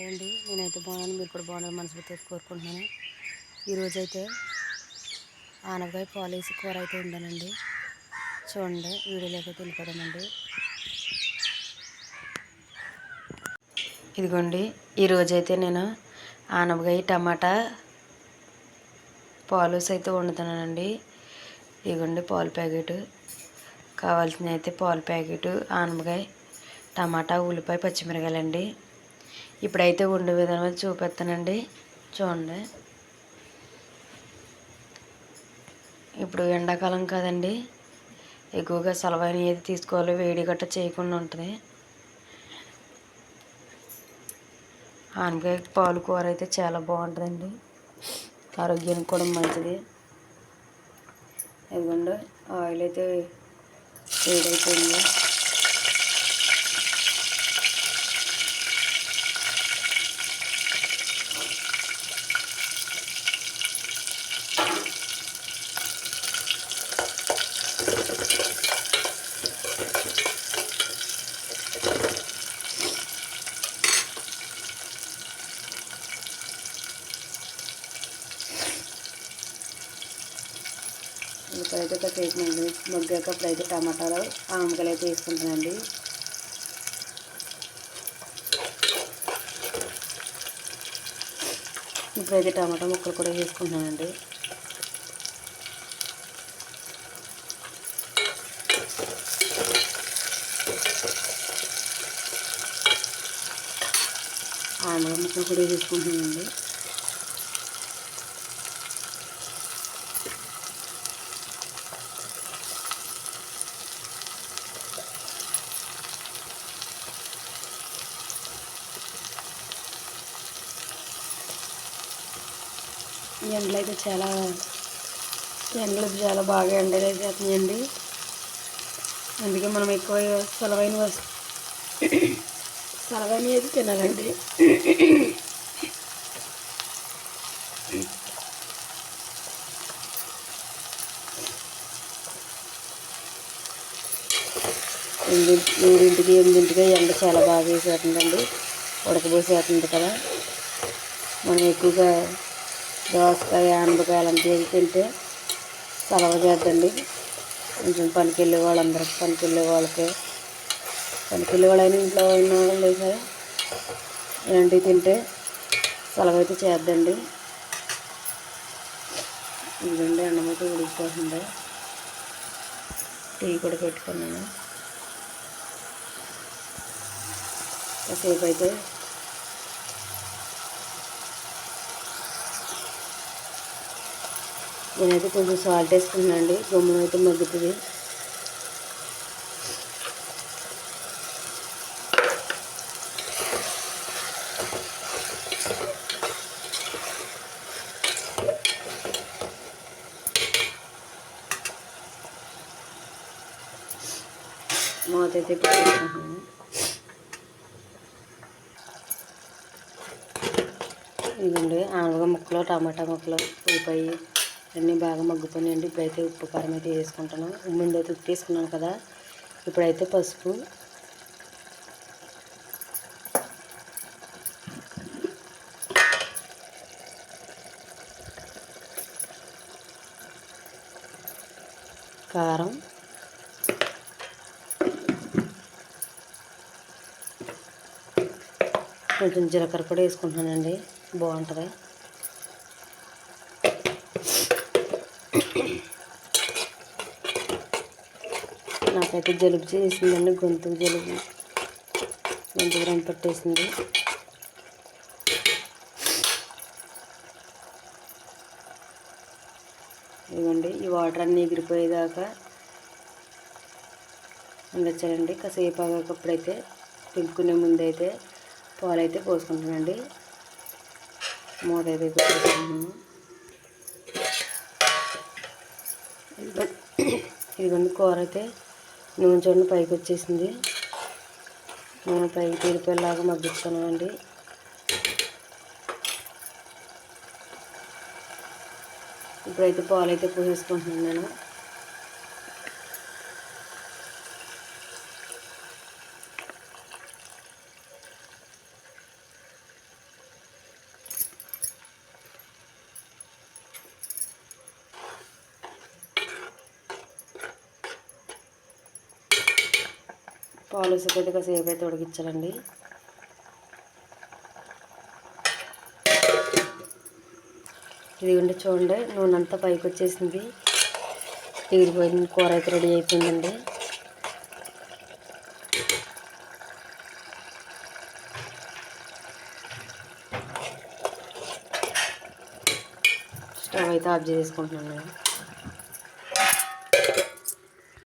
Hi అండి, నేనైతే బాగున్నాను. మీరు కూడా బాగున్నాను మనస్ఫూర్తిగా కోరుకుంటున్నాను. ఈరోజైతే ఆనపకాయ పాలేసి కూర అయితే ఉండానండి. చూడండి, వీడియోలోకి అయితే వెళ్ళిపోదామండి. ఇదిగోండి, ఈరోజైతే నేను ఆనపకాయ టమాటా పాలూసి అయితే వండుతున్నానండి. ఇదిగోండి పాలు ప్యాకెట్, కావాల్సినవి అయితే పాలు ప్యాకెట్, ఆనపకాయ, టమాటా, ఉల్లిపాయ, పచ్చిమిరకాయలండి. ఇప్పుడైతే వండే విధానం చూపిస్తానండి. చూడండి, ఇప్పుడు ఎండాకాలం కదండి, ఎక్కువగా సలవాయిని ఏది తీసుకోవాలో వేడి గట్ట చేయకుండా ఉంటుంది. ఆనపకాయ పాలు కూర అయితే చాలా బాగుంటుందండి, ఆరోగ్యానికి కూడా మంచిది. ఇదిగోండి, ఆయిల్ అయితే వేడైపోయింది. ఇప్పుడైతే కాసేపు మగ్గాక అప్పుడైతే టమాటాలు ఆనపకాయలు అయితే వేసుకుంటానండి. ఇప్పుడైతే టమాటా ముక్కలు కూడా వేసుకుంటున్నానండి. ఆనపకాయ ముక్కలు కూడా వేసుకుంటున్నానండి. ఎండలు అయితే ఎండలు చాలా బాగా ఎండలు చేస్తున్నాయండి. అందుకే మనం ఎక్కువ సలవైన అయితే తినాలండి. ఎనిమిదింటికి ఎండ చాలా బాగా వేసేస్తుందండి, ఉడకబోసేస్తుంది కదా. మనం ఎక్కువగా దోసకాయ, ఆనపకాయ అలాంటివి తింటే సలవ చేద్దండి. కొంచెం పనికి వెళ్ళే వాళ్ళైనా ఇంట్లో ఉన్న వాళ్ళు సరే ఇలాంటివి తింటే సలవ అయితే చేద్దండి. ఇదండి, అన్నం అయితే ఉడికిపోతుంది. టీ కూడా పెట్టుకున్నాను. కాసేపు అయితే నేనైతే కొంచెం సాల్ట్ వేసుకున్నాను అండి, గమ్మున అయితే మగ్గుతుంది. మూత అయితే పెట్టుకుంటున్నాను. ఇదండి, ఆనపకాయ ముక్కలు, టమాటా ముక్కలు, ఉల్లిపాయ అన్నీ బాగా మగ్గిపోయినాయండి. ఇప్పుడైతే ఉప్పు కారం అయితే వేసుకుంటాను. ముందైతే ఉప్పు వేసుకున్నాను కదా. ఇప్పుడైతే పసుపు, కారం, కొంచెం జీలకర్ర కూడా వేసుకుంటున్నానండి, బాగుంటుంది. నాకైతే జలుబు చేసిందండి, గొంతు రొమ్మ పట్టేసింది. ఇవ్వండి, ఈ వాటర్ అన్నీ ఎగిరిపోయేదాకా ఉండొచ్చానండి. కాసేపు ఆగేటప్పుడైతే దింపుకునే ముందైతే పాలు అయితే పోసుకుంటానండి. మూత అయితే పోసుకుంటున్నాను. ఇదిగోండి, కూర అయితే నూనె చూడండి పైకి వచ్చేసింది. నూనె పైకి తీరిపోయేలాగా మగ్గించుకున్నానండి. ఇప్పుడైతే పాలు అయితే పోసేసుకుంటున్నాను నేను. పాలు కొద్దిగా సేపు అయితే ఉడికించాలండి. ఇదిగోండి చూడండి, నూనె అంతా పైకి వచ్చేసింది. ఎగిరిపోయింది. కూర అయితే రెడీ అయిపోయిందండి. స్టవ్ అయితే ఆఫ్ చేసుకుంటున్నాను.